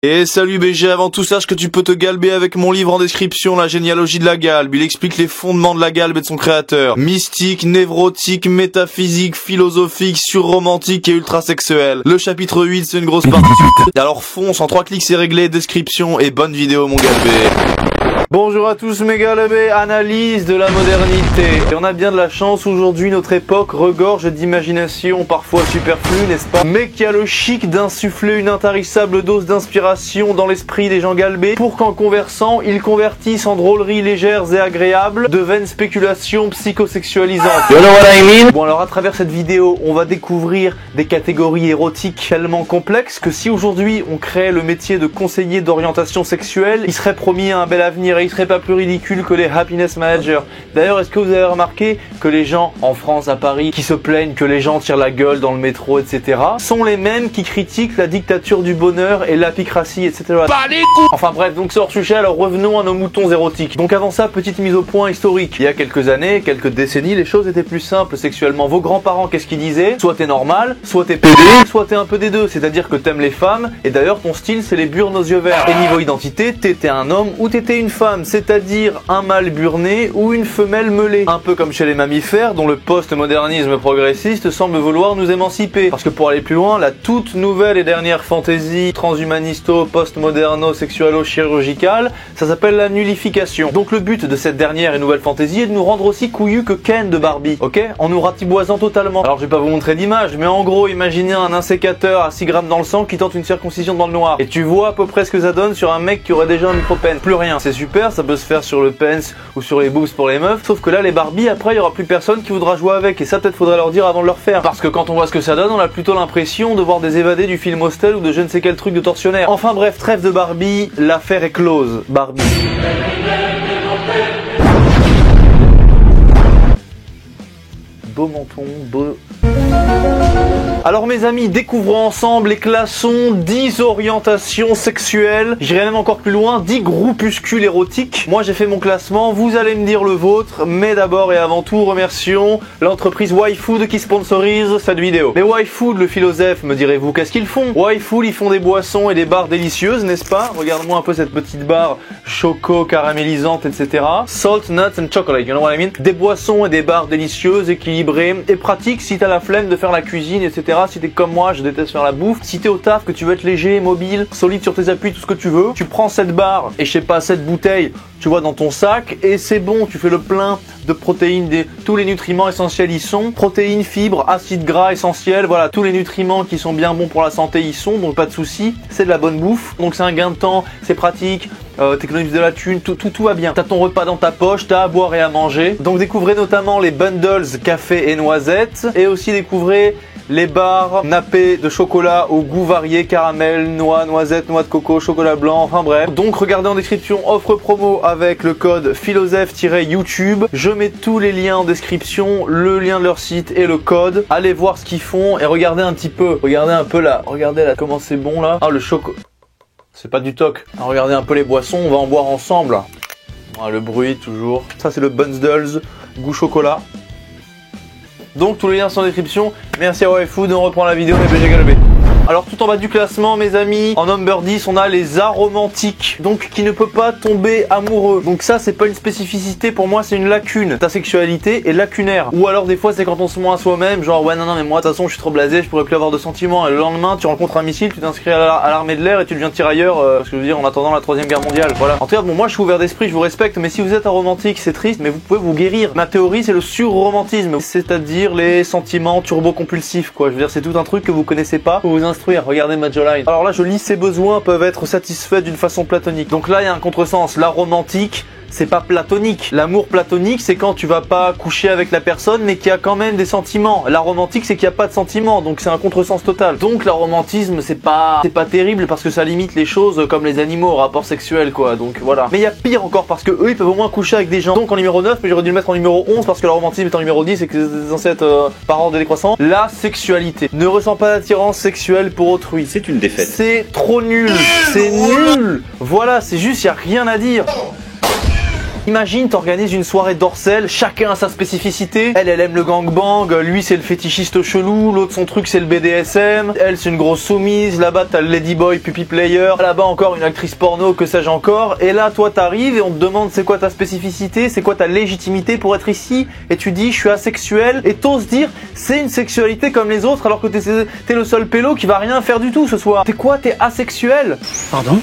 Et salut BG, avant tout sache que tu peux te galber avec mon livre en description, La généalogie de la galbe. Il explique les fondements de la galbe et de son créateur. Mystique, névrotique, métaphysique, philosophique, surromantique et ultrasexuel. Le chapitre 8, c'est une grosse partie. Alors fonce, en 3 clics c'est réglé, description et bonne vidéo mon galbé. Bonjour à tous mes galbés, analyse de la modernité. Et on a bien de la chance aujourd'hui, notre époque regorge d'imagination parfois superflue, n'est-ce pas? Mais qui a le chic d'insuffler une intarissable dose d'inspiration dans l'esprit des gens galbés pour qu'en conversant, ils convertissent en drôleries légères et agréables de vaines spéculations psychosexualisantes. You know what I mean? Bon alors à travers cette vidéo, on va découvrir des catégories érotiques tellement complexes que si aujourd'hui on crée le métier de conseiller d'orientation sexuelle, il serait promis un bel avenir. Il serait pas plus ridicule que les happiness managers. D'ailleurs, est-ce que vous avez remarqué que les gens en France, à Paris, qui se plaignent que les gens tirent la gueule dans le métro, etc., sont les mêmes qui critiquent la dictature du bonheur et l'apicratie, etc. Enfin bref, donc c'est hors sujet, alors revenons à nos moutons érotiques. Donc avant ça, petite mise au point historique. Il y a quelques années, quelques décennies, les choses étaient plus simples sexuellement. Vos grands-parents, qu'est-ce qu'ils disaient? Soit t'es normal, soit t'es pédé, soit t'es un peu des deux. C'est-à-dire que t'aimes les femmes, et d'ailleurs ton style c'est les burnes aux yeux verts. Et niveau identité, t'étais un homme ou t'étais une femme. C'est-à-dire un mâle burné ou une femelle meulée. Un peu comme chez les mammifères dont le post-modernisme progressiste semble vouloir nous émanciper. Parce que pour aller plus loin, la toute nouvelle et dernière fantaisie transhumanisto-postmoderno-sexualo-chirurgicale, ça s'appelle la nullification. Donc le but de cette dernière et nouvelle fantaisie est de nous rendre aussi couillus que Ken de Barbie, ok? En nous ratiboisant totalement. Alors je vais pas vous montrer d'image, mais en gros imaginez un insécateur à 6 grammes dans le sang qui tente une circoncision dans le noir. Et tu vois à peu près ce que ça donne sur un mec qui aurait déjà un micro-pen. Plus rien, c'est super. Ça peut se faire sur le pence ou sur les boobs pour les meufs, sauf que là les Barbie après il y aura plus personne qui voudra jouer avec et ça peut-être faudrait leur dire avant de le faire parce que quand on voit ce que ça donne on a plutôt l'impression de voir des évadés du film Hostel ou de je ne sais quel truc de tortionnaire. Enfin bref, trêve de Barbie, l'affaire est close. Barbie. Beau menton, beau... Alors mes amis, découvrons ensemble et classons 10 orientations sexuelles. J'irai même encore plus loin, 10 groupuscules érotiques. Moi j'ai fait mon classement, vous allez me dire le vôtre. Mais d'abord et avant tout, remercions l'entreprise YFood qui sponsorise cette vidéo. Mais YFood, le philosophe, me direz-vous, qu'est-ce qu'ils font? YFood, ils font des boissons et des barres délicieuses, n'est-ce pas? Regarde-moi un peu cette petite barre choco caramélisante, etc. Salt, nuts and chocolate, you know what I mean? Des boissons et des barres délicieuses, équilibrées et pratiques si t'as la flemme de faire la cuisine, etc. Si t'es comme moi, je déteste faire la bouffe. Si t'es au taf, que tu veux être léger, mobile, solide sur tes appuis, tout ce que tu veux, tu prends cette barre et je sais pas, cette bouteille, tu vois, dans ton sac et c'est bon, tu fais le plein de protéines, tous les nutriments essentiels y sont. Protéines, fibres, acides gras essentiels, voilà, tous les nutriments qui sont bien bons pour la santé y sont, donc pas de soucis. C'est de la bonne bouffe, donc c'est un gain de temps, c'est pratique. T'économises de la thune, tout va bien. T'as ton repas dans ta poche, t'as à boire et à manger. Donc découvrez notamment les bundles café et noisettes et aussi découvrez les barres nappées de chocolat au goût varié, caramel, noix, noisette, noix de coco, chocolat blanc, enfin bref. Donc regardez en description, offre promo avec le code philosophe-youtube. Je mets tous les liens en description, le lien de leur site et le code. Allez voir ce qu'ils font et regardez un petit peu. Regardez un peu là, regardez là comment c'est bon là. Ah le chocolat. C'est pas du toc. Alors, regardez un peu les boissons, on va en boire ensemble. Voilà, le bruit toujours. Ça c'est le Bundles, goût chocolat. Donc tous les liens sont en description. Merci à YFood, on reprend la vidéo, mais BG galbé. Alors tout en bas du classement mes amis, en number 10 on a les aromantiques, donc qui ne peut pas tomber amoureux. Donc ça c'est pas une spécificité, pour moi c'est une lacune. Ta sexualité est lacunaire. Ou alors des fois c'est quand on se ment à soi-même, genre ouais non mais moi de toute façon je suis trop blasé, je pourrais plus avoir de sentiments. Et le lendemain tu rencontres un missile, tu t'inscris à l'armée de l'air et tu deviens tirailleur, parce que je veux dire en attendant la 3ème guerre mondiale. Voilà. En tout cas bon moi je suis ouvert d'esprit, je vous respecte, mais si vous êtes aromantique c'est triste, mais vous pouvez vous guérir. Ma théorie c'est le surromantisme, c'est-à-dire les sentiments turbo-compulsifs quoi. Je veux dire c'est tout un truc que vous connaissez pas, vous instruire. Regardez ma jawline. Alors là je lis ses besoins peuvent être satisfaits d'une façon platonique. Donc là il y a un contresens. La romantique c'est pas platonique. L'amour platonique c'est quand tu vas pas coucher avec la personne mais qu'il y a quand même des sentiments. La romantique c'est qu'il n'y a pas de sentiments, donc c'est un contresens total. Donc la romantisme c'est pas terrible parce que ça limite les choses comme les animaux, rapport sexuel quoi, donc voilà. Mais il y a pire encore parce que eux ils peuvent au moins coucher avec des gens. Donc en numéro 9, mais j'aurais dû le mettre en numéro 11 parce que le romantisme est en numéro 10 et que c'est censé être par ordre décroissant. La sexualité. Ne ressent pas d'attirance sexuelle pour autrui. C'est une défaite. C'est trop nul. C'est nul. Voilà, c'est juste, il n'y a rien à dire. Imagine, t'organises une soirée d'Orcel, chacun a sa spécificité. Elle aime le gangbang, lui c'est le fétichiste chelou, l'autre son truc c'est le BDSM, elle c'est une grosse soumise, là-bas t'as le ladyboy puppy player, là-bas encore une actrice porno, que sais-je encore. Et là toi t'arrives et on te demande c'est quoi ta spécificité, c'est quoi ta légitimité pour être ici, et tu dis je suis asexuel, et t'oses dire c'est une sexualité comme les autres alors que t'es le seul pélo qui va rien faire du tout ce soir. T'es quoi, t'es asexuel? Pardon?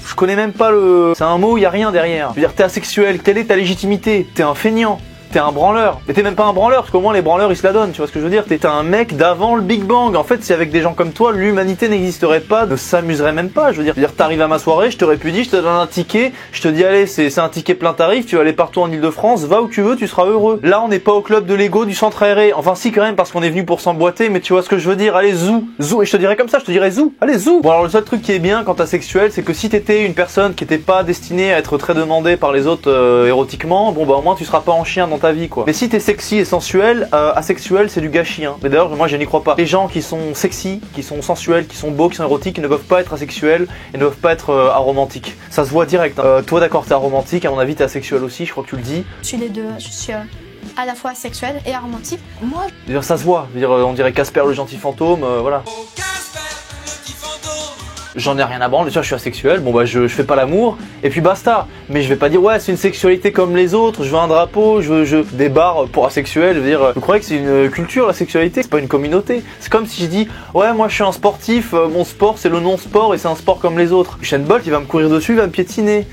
Je connais même pas le... C'est un mot, y a rien derrière. Je veux dire, t'es asexuel, quelle est ta légitimité? T'es un feignant. T'es un branleur. Mais t'es même pas un branleur, parce qu'au moins les branleurs ils se la donnent, tu vois ce que je veux dire? T'es un mec d'avant le Big Bang. En fait, si avec des gens comme toi, l'humanité n'existerait pas, ne s'amuserait même pas. Je veux dire, t'arrives à ma soirée, je te répudie, je te donne un ticket, je te dis allez, c'est un ticket plein tarif, tu vas aller partout en Ile-de-France, va où tu veux, tu seras heureux. Là, on n'est pas au club de Lego du centre aéré. Enfin si quand même, parce qu'on est venu pour s'emboîter, mais tu vois ce que je veux dire? Allez, zou, zou. Et je te dirais comme ça, je te dirais zou. Allez, zou. Bon alors le seul truc qui est bien quand t'es asexuel, c'est que si t'étais une personne qui était pas destinée à être très demandée par les autres érotiquement, bon bah au moins tu seras pas en chien dans ta vie quoi. Mais si t'es sexy et sensuel, asexuel c'est du gâchis hein. Mais d'ailleurs moi je n'y crois pas. Les gens qui sont sexy, qui sont sensuels, qui sont beaux, qui sont érotiques, ils ne peuvent pas être asexuels et ne peuvent pas être aromantiques. Ça se voit direct hein. Toi d'accord t'es aromantique, à mon avis t'es asexuel aussi, je crois que tu le dis. Je suis les deux, je suis à la fois sexuelle et aromantique. Moi, je veux dire, ça se voit, je veux dire, on dirait Casper le gentil fantôme, voilà. J'en ai rien à branler, déjà je suis asexuel, bon bah je fais pas l'amour, et puis basta. Mais je vais pas dire ouais c'est une sexualité comme les autres, je veux un drapeau, je des bars pour asexuels, je veux dire, vous croyez que c'est une culture la sexualité, c'est pas une communauté. C'est comme si je dis ouais moi je suis un sportif, mon sport c'est le non-sport et c'est un sport comme les autres. Usain Bolt il va me courir dessus, il va me piétiner.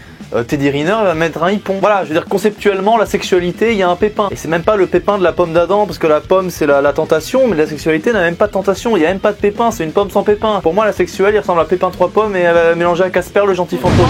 Teddy Riner il va mettre un hippon. Voilà, je veux dire conceptuellement la sexualité il y a un pépin. Et c'est même pas le pépin de la pomme d'Adam parce que la pomme c'est la tentation, mais la sexualité n'a même pas de tentation, il y a même pas de pépin, c'est une pomme sans pépin. Pour moi la sexuelle il ressemble à Pépin 3 pommes et elle va mélanger à Casper le gentil fantôme.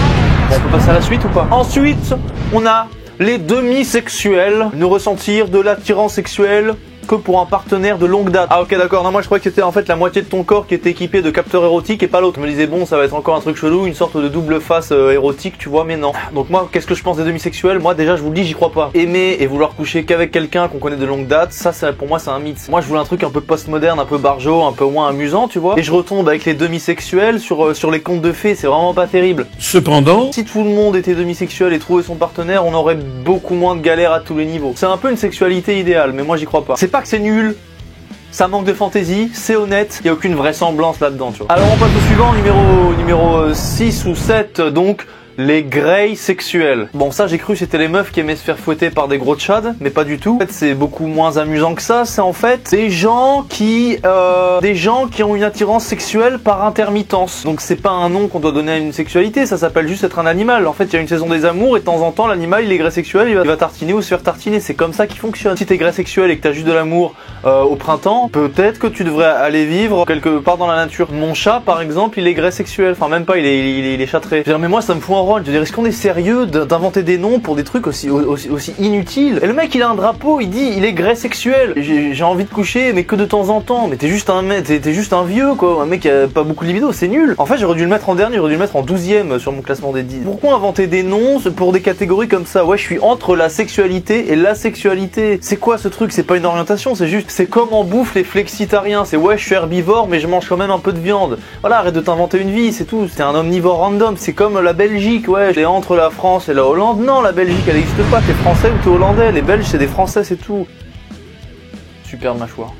Bon, on peut passer à la suite ou pas? Ensuite on a les demi-sexuels, ne ressentir de l'attirance sexuelle que pour un partenaire de longue date. Ah ok d'accord, non moi je croyais que c'était en fait la moitié de ton corps qui était équipé de capteurs érotiques et pas l'autre. Je me disais bon ça va être encore un truc chelou, une sorte de double face érotique tu vois, mais non. Donc moi qu'est-ce que je pense des demi-sexuels? Moi déjà je vous le dis j'y crois pas. Aimer et vouloir coucher qu'avec quelqu'un qu'on connaît de longue date, ça pour moi c'est un mythe. Moi je voulais un truc un peu post-moderne, un peu barjo, un peu moins amusant tu vois. Et je retombe avec les demi-sexuels sur les contes de fées, c'est vraiment pas terrible. Cependant, si tout le monde était demi-sexuel et trouvait son partenaire, on aurait beaucoup moins de galères à tous les niveaux. C'est un peu une sexualité idéale, mais moi j'y crois pas. C'est pas que c'est nul, ça manque de fantaisie, c'est honnête, il n'y a aucune vraisemblance là-dedans, tu vois. Alors on passe au suivant, numéro 6 ou 7, donc les greys sexuels. Bon ça j'ai cru c'était les meufs qui aimaient se faire fouetter par des gros tchads, mais pas du tout. En fait c'est beaucoup moins amusant que ça, c'est en fait des gens qui ont une attirance sexuelle par intermittence. Donc c'est pas un nom qu'on doit donner à une sexualité, ça s'appelle juste être un animal. En fait il y a une saison des amours et de temps en temps l'animal il est grey sexuel, il va tartiner ou se faire tartiner, c'est comme ça qu'il fonctionne. Si t'es grey sexuel et que t'as juste de l'amour au printemps, peut-être que tu devrais aller vivre quelque part dans la nature. Mon chat par exemple il est grey sexuel, enfin même pas, il est châtré. Je veux dire, mais moi ça me fout en je veux dire, est-ce qu'on est sérieux d'inventer des noms pour des trucs aussi inutiles? Et le mec il a un drapeau, il dit il est grey sexuel, j'ai envie de coucher mais que de temps en temps. Mais t'es juste un mec, t'es juste un vieux quoi, un mec qui a pas beaucoup de libido, c'est nul. En fait j'aurais dû le mettre en dernier, j'aurais dû le mettre en 12ème sur mon classement des 10. Pourquoi inventer des noms pour des catégories comme ça? Ouais je suis entre la sexualité et la sexualité. C'est quoi ce truc? C'est pas une orientation, c'est juste, c'est comme en bouffe les flexitariens, c'est ouais je suis herbivore mais je mange quand même un peu de viande. Voilà, arrête de t'inventer une vie, c'est tout. C'est un omnivore random, c'est comme la Belgique. Ouais, c'est entre la France et la Hollande. Non, la Belgique elle n'existe pas, t'es français ou t'es hollandais. Les Belges c'est des français, c'est tout. Super mâchoire.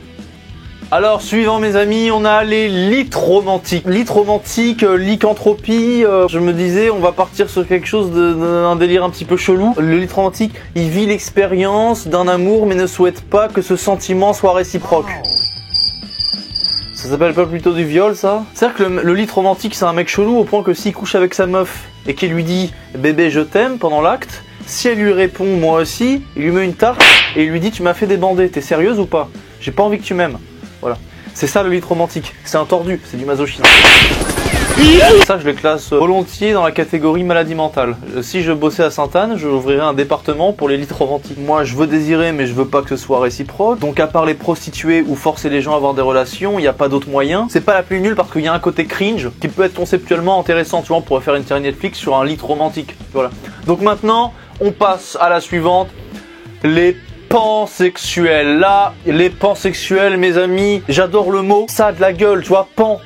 Alors, suivant mes amis, on a les litromantiques. Litromantique, lycanthropie, je me disais, on va partir sur quelque chose d'un délire un petit peu chelou. Le litromantique, il vit l'expérience d'un amour mais ne souhaite pas que ce sentiment soit réciproque. Ça s'appelle pas plutôt du viol ça? C'est-à-dire que le litromantique c'est un mec chelou au point que s'il couche avec sa meuf et qu'il lui dit bébé je t'aime pendant l'acte, si elle lui répond moi aussi, il lui met une tarte et il lui dit tu m'as fait débander, t'es sérieuse ou pas? J'ai pas envie que tu m'aimes. Voilà. C'est ça le litromantique. C'est un tordu, c'est du masochisme. Ça je le classe volontiers dans la catégorie maladie mentale. Si je bossais à Sainte-Anne, j'ouvrirais un département pour les litromantiques. Moi je veux désirer mais je veux pas que ce soit réciproque. Donc à part les prostituées ou forcer les gens à avoir des relations, il n'y a pas d'autre moyen. C'est pas la plus nulle parce qu'il y a un côté cringe qui peut être conceptuellement intéressant. Tu vois, on pourrait faire une série Netflix sur un litromantique. Voilà. Donc maintenant, on passe à la suivante. Les pansexuels. Là, les pansexuels, mes amis, j'adore le mot, ça a de la gueule, tu vois, pan,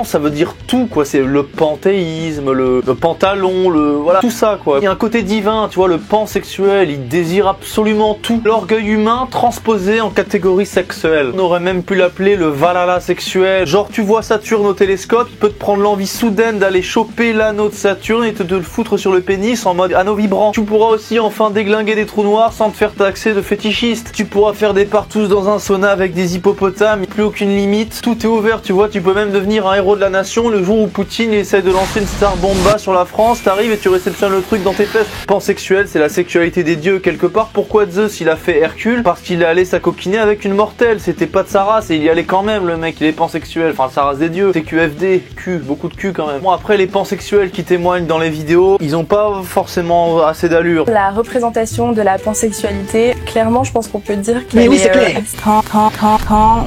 ça veut dire tout, quoi, c'est le panthéisme, le pantalon, voilà, tout ça, quoi. Il y a un côté divin, tu vois, le pansexuel, il désire absolument tout. L'orgueil humain transposé en catégorie sexuelle. On aurait même pu l'appeler le Valhalla sexuel. Genre, tu vois Saturne au télescope, il peut te prendre l'envie soudaine d'aller choper l'anneau de Saturne et te le foutre sur le pénis en mode anneau vibrant. Tu pourras aussi enfin déglinguer des trous noirs sans te faire taxer de fétichiste. Tu pourras faire des partous dans un sauna avec des hippopotames, plus aucune limite. Tout est ouvert, tu vois, tu peux même devenir un héros de la nation le jour où Poutine essaie de lancer une star bomba sur la France. T'arrives et tu réceptionnes le truc dans tes fesses. Pansexuel, c'est la sexualité des dieux quelque part. Pourquoi Zeus il a fait Hercule? Parce qu'il est allé s'acoquiner avec une mortelle. C'était pas de sa race et il y allait quand même, le mec, il est pansexuel. Enfin, sa race des dieux. C'est QFD, Q, beaucoup de Q quand même. Bon, après, les pansexuels qui témoignent dans les vidéos, ils ont pas forcément assez d'allure. La représentation de la pansexualité, clairement, je pense qu'on peut dire qu'elle Mais oui, c'est clair.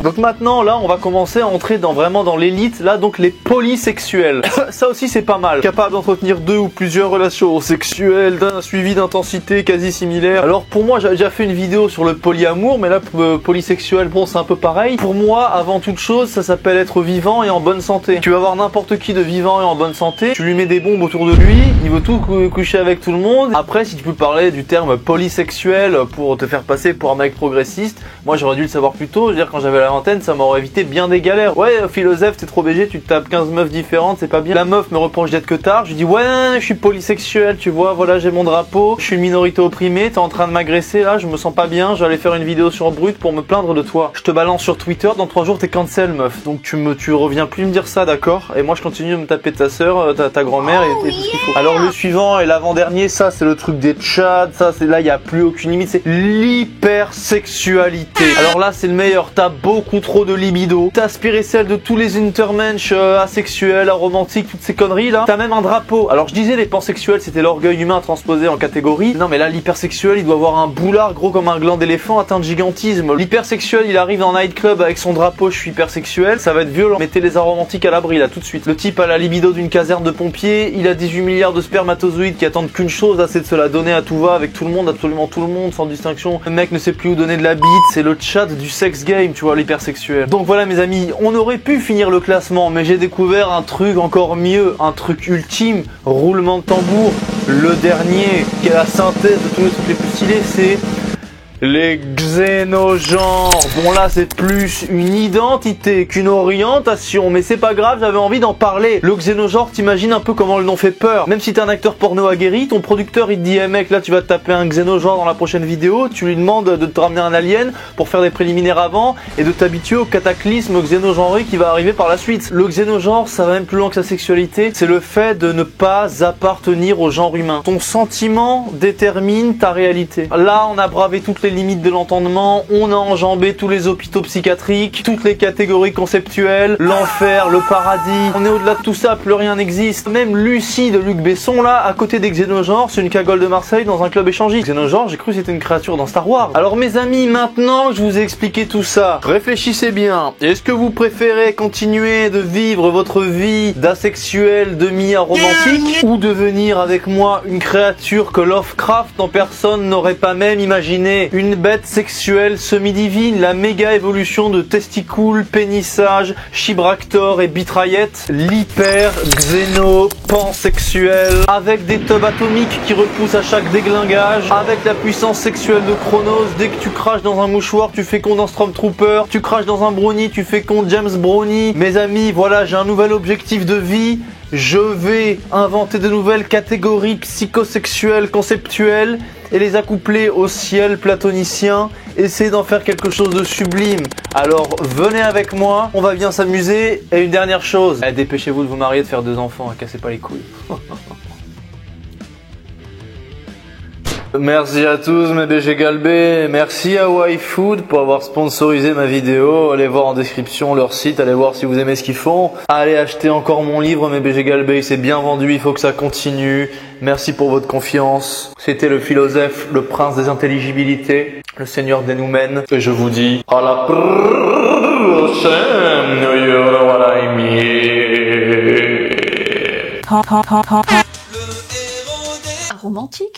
Donc maintenant, là, on va commencer à entrer vraiment dans l'élite. Là, donc les polysexuels. Ça aussi, c'est pas mal. Capable d'entretenir 2 ou plusieurs relations sexuelles d'un suivi d'intensité quasi similaire. Alors pour moi, j'avais déjà fait une vidéo sur le polyamour, mais là, polysexuel, bon, c'est un peu pareil. Pour moi, avant toute chose, ça s'appelle être vivant et en bonne santé. Tu vas voir n'importe qui de vivant et en bonne santé, tu lui mets des bombes autour de lui, il veut tout coucher avec tout le monde. Après, si tu peux parler du terme polysexuel pour te faire passer pour un mec progressiste, moi j'aurais dû le savoir plus tôt. Je veux dire, quand j'avais la vingtaine, ça m'aurait évité bien des galères. Ouais, philosophe, t'es trop BG, tu te tapes 15 meufs différentes, c'est pas bien. La meuf me reproche d'être que tard, je lui dis ouais, je suis polysexuel, tu vois, voilà, j'ai mon drapeau, je suis une minorité opprimée, t'es en train de m'agresser là, je me sens pas bien, j'allais faire une vidéo sur Brut pour me plaindre de toi. Je te balance sur Twitter, dans 3 jours t'es cancel meuf, donc tu reviens plus me dire ça, d'accord? Et moi je continue de me taper de ta sœur, ta grand-mère et tout ce qu'il faut. Alors le suivant et l'avant-dernier, ça c'est le truc des tchads, ça c'est là, il y a plus aucune limite, c'est l'hypersexualité. Alors là c'est le meilleur, t'as beaucoup trop de libido, t'as aspiré celle de tous les intermensch asexuels, aromantiques, toutes ces conneries là. T'as même un drapeau. Alors je disais les pansexuels c'était l'orgueil humain transposé en catégorie. Non mais là l'hypersexuel il doit avoir un boulard gros comme un gland d'éléphant atteint de gigantisme. L'hypersexuel il arrive dans nightclub avec son drapeau je suis hypersexuel, ça va être violent. Mettez les aromantiques à l'abri là tout de suite. Le type a la libido d'une caserne de pompiers, il a 18 milliards de spermatozoïdes qui attendent qu'une chose, c'est de se la donner à tout va avec tout le monde, absolument tout le monde sans distinction. Le mec ne sait plus où donner de la bite, c'est le chat du sex game, tu vois, l'hypersexuel. Donc voilà mes amis, on aurait pu finir le classement, mais j'ai découvert un truc encore mieux, un truc ultime, roulement de tambour, le dernier, qui est la synthèse de tous les trucs les plus stylés, c'est les xénogenres. Bon là c'est plus une identité qu'une orientation, mais c'est pas grave, j'avais envie d'en parler. Le xénogenre, t'imagines un peu comment le nom fait peur. Même si t'es un acteur porno aguerri, ton producteur il te dit hey mec là tu vas te taper un xénogenre dans la prochaine vidéo, tu lui demandes de te ramener un alien pour faire des préliminaires avant et de t'habituer au cataclysme xénogenré qui va arriver par la suite. Le xénogenre ça va même plus loin que sa sexualité, c'est le fait de ne pas appartenir au genre humain. Ton sentiment détermine ta réalité. Là on a bravé toutes les limites de l'entendement, on a enjambé tous les hôpitaux psychiatriques, toutes les catégories conceptuelles, l'enfer, le paradis, on est au-delà de tout ça, plus rien n'existe. Même Lucie de Luc Besson là, à côté des xénogenres, c'est une cagole de Marseille dans un club échangiste. Xénogenre, j'ai cru que c'était une créature dans Star Wars. Alors mes amis, maintenant que je vous ai expliqué tout ça, réfléchissez bien. Est-ce que vous préférez continuer de vivre votre vie d'asexuel demi-aromantique ou devenir avec moi une créature que Lovecraft en personne n'aurait pas même imaginé? Une bête sexuelle semi-divine, la méga évolution de testicules, pénissage, chibractor et bitraillette, l'hyper-xéno-pansexuel, avec des tubs atomiques qui repoussent à chaque déglingage, avec la puissance sexuelle de Chronos, dès que tu craches dans un mouchoir, tu fécondes un Stormtrooper, tu craches dans un brownie, tu fécondes James Brownie. Mes amis, voilà, j'ai un nouvel objectif de vie. Je vais inventer de nouvelles catégories psychosexuelles, conceptuelles et les accoupler au ciel platonicien, essayer d'en faire quelque chose de sublime. Alors venez avec moi, on va bien s'amuser. Et une dernière chose, dépêchez-vous de vous marier, de faire 2 enfants, cassez pas les couilles. Merci à tous mes BG Galbé, merci à YFood pour avoir sponsorisé ma vidéo. Allez voir en description leur site, allez voir si vous aimez ce qu'ils font. Allez acheter encore mon livre mes BG Galbé, c'est bien vendu, il faut que ça continue. Merci pour votre confiance. C'était le philosophe, le prince des intelligibilités, le seigneur des noumens. Et je vous dis à la prochaine. Romantique.